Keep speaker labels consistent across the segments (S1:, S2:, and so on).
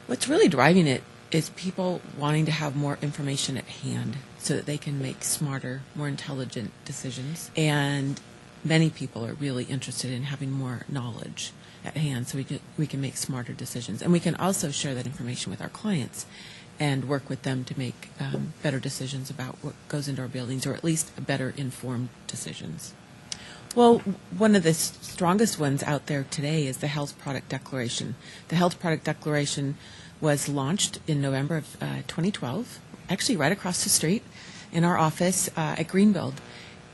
S1: What's really driving it is people wanting to have more information at hand so that they can make smarter, more intelligent decisions. And many people are really interested in having more knowledge at hand so we can make smarter decisions. And we can also share that information with our clients and work with them to make better decisions about what goes into our buildings, or at least better informed decisions. Well, one of the strongest ones out there today is the Health Product Declaration. The Health Product Declaration was launched in November of 2012, actually right across the street in our office at Greenbuild.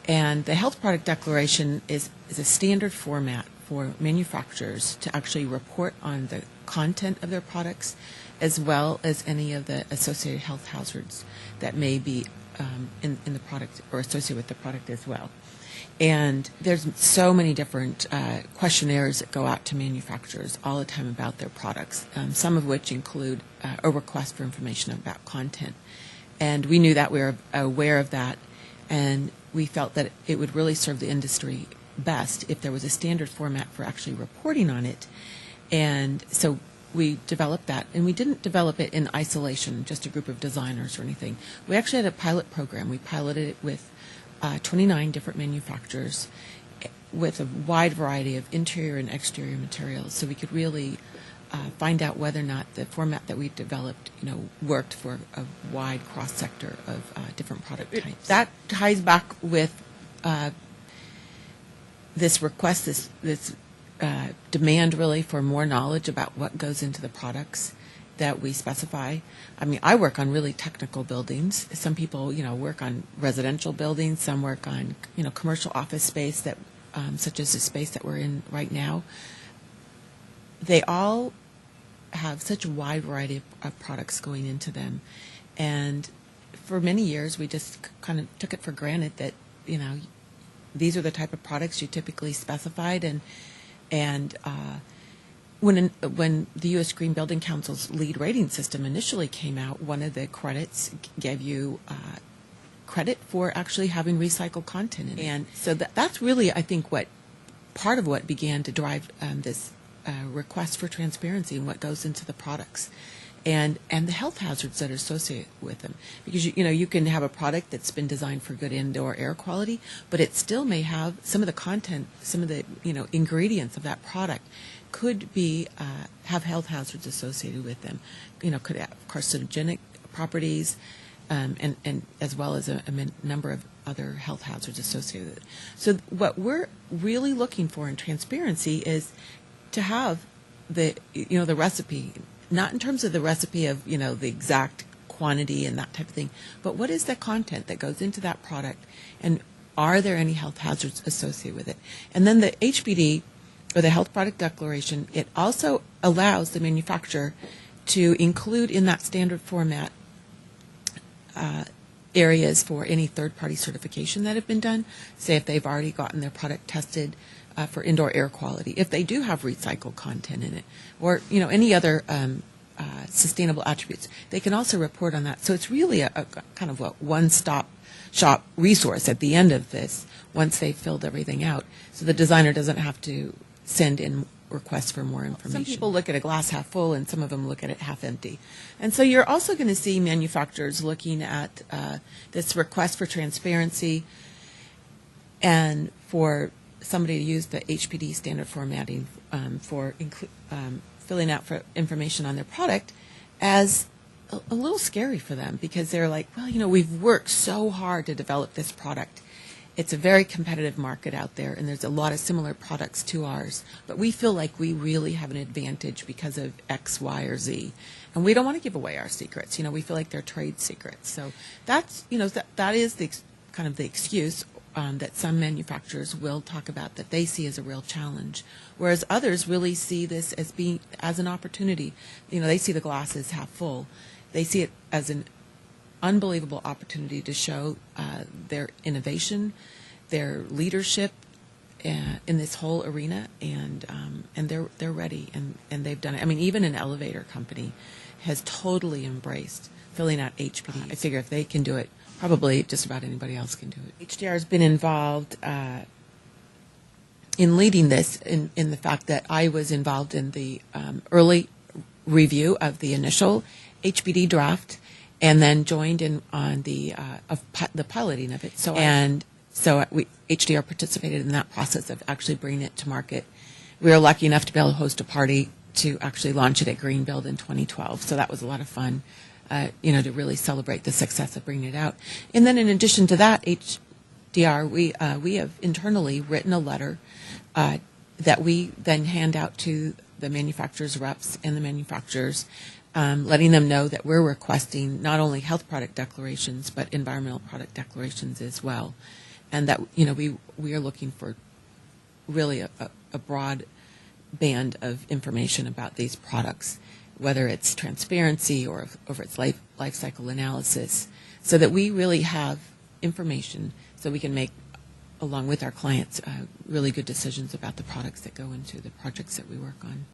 S1: And the Health Product Declaration is a standard format for manufacturers to actually report on the content of their products, as well as any of the associated health hazards that may be in the product or associated with the product as well. And there's so many different questionnaires that go out to manufacturers all the time about their products, some of which include a request for information about content. And we knew that, we were aware of that, and we felt that it would really serve the industry best if there was a standard format for actually reporting on it. And so we developed that, and we didn't develop it in isolation, just a group of designers or anything. We actually had a pilot program. We piloted it with 29 different manufacturers with a wide variety of interior and exterior materials, so we could really find out whether or not the format that we developed, worked for a wide cross sector of different product types. That ties back with this request, this demand really for more knowledge about what goes into the products that we specify. I mean, I work on really technical buildings. Some people, work on residential buildings. Some work on, commercial office space that, such as the space that we're in right now. They all have such a wide variety of products going into them, and for many years we just kind of took it for granted that, these are the type of products you typically specified, and when the U.S. Green Building Council's LEED rating system initially came out, one of the credits gave you credit for actually having recycled content in it. And so that's really, I think, part of what began to drive this request for transparency in what goes into the products, and the health hazards that are associated with them. Because you can have a product that's been designed for good indoor air quality, but it still may have some of the content, some of the ingredients of that product could be have health hazards associated with them. Could have carcinogenic properties, and as well as a number of other health hazards associated with it. So what we're really looking for in transparency is to have the recipe, not in terms of the recipe of the exact quantity and that type of thing, but what is the content that goes into that product, and are there any health hazards associated with it? And then the HPD, or the Health Product Declaration, it also allows the manufacturer to include in that standard format areas for any third-party certification that have been done. Say if they've already gotten their product tested for indoor air quality, if they do have recycled content in it, or any other sustainable attributes, they can also report on that. So it's really a kind of a one-stop shop resource at the end of this, once they've filled everything out, so the designer doesn't have to send in requests for more information. Some people look at a glass half full, and some of them look at it half empty. And so you're also going to see manufacturers looking at this request for transparency, and for somebody to use the HPD standard formatting for filling out for information on their product as a little scary for them, because they're like, well, we've worked so hard to develop this product. It's a very competitive market out there, and there's a lot of similar products to ours, but we feel like we really have an advantage because of X, Y, or Z, and we don't want to give away our secrets. We feel like they're trade secrets. So that's, that is the kind of the excuse that some manufacturers will talk about, that they see as a real challenge, whereas others really see this as an opportunity. They see the glass as half full. They see it as an unbelievable opportunity to show their innovation, their leadership in this whole arena, and they're ready, and they've done it. I mean, even an elevator company has totally embraced filling out HPD. I figure if they can do it, probably just about anybody else can do it. HDR has been involved in leading this in the fact that I was involved in the early review of the initial HBD draft, and then joined in on the piloting of it. So HDR participated in that process of actually bringing it to market. We were lucky enough to be able to host a party to actually launch it at Greenbuild in 2012. So that was a lot of fun, to really celebrate the success of bringing it out. And then in addition to that, HDR, we have internally written a letter that we then hand out to the manufacturers' reps and the manufacturers, letting them know that we're requesting not only health product declarations but environmental product declarations as well, and that we are looking for really a broad band of information about these products, whether it's transparency or its life cycle analysis, so that we really have information so we can make, along with our clients, really good decisions about the products that go into the projects that we work on.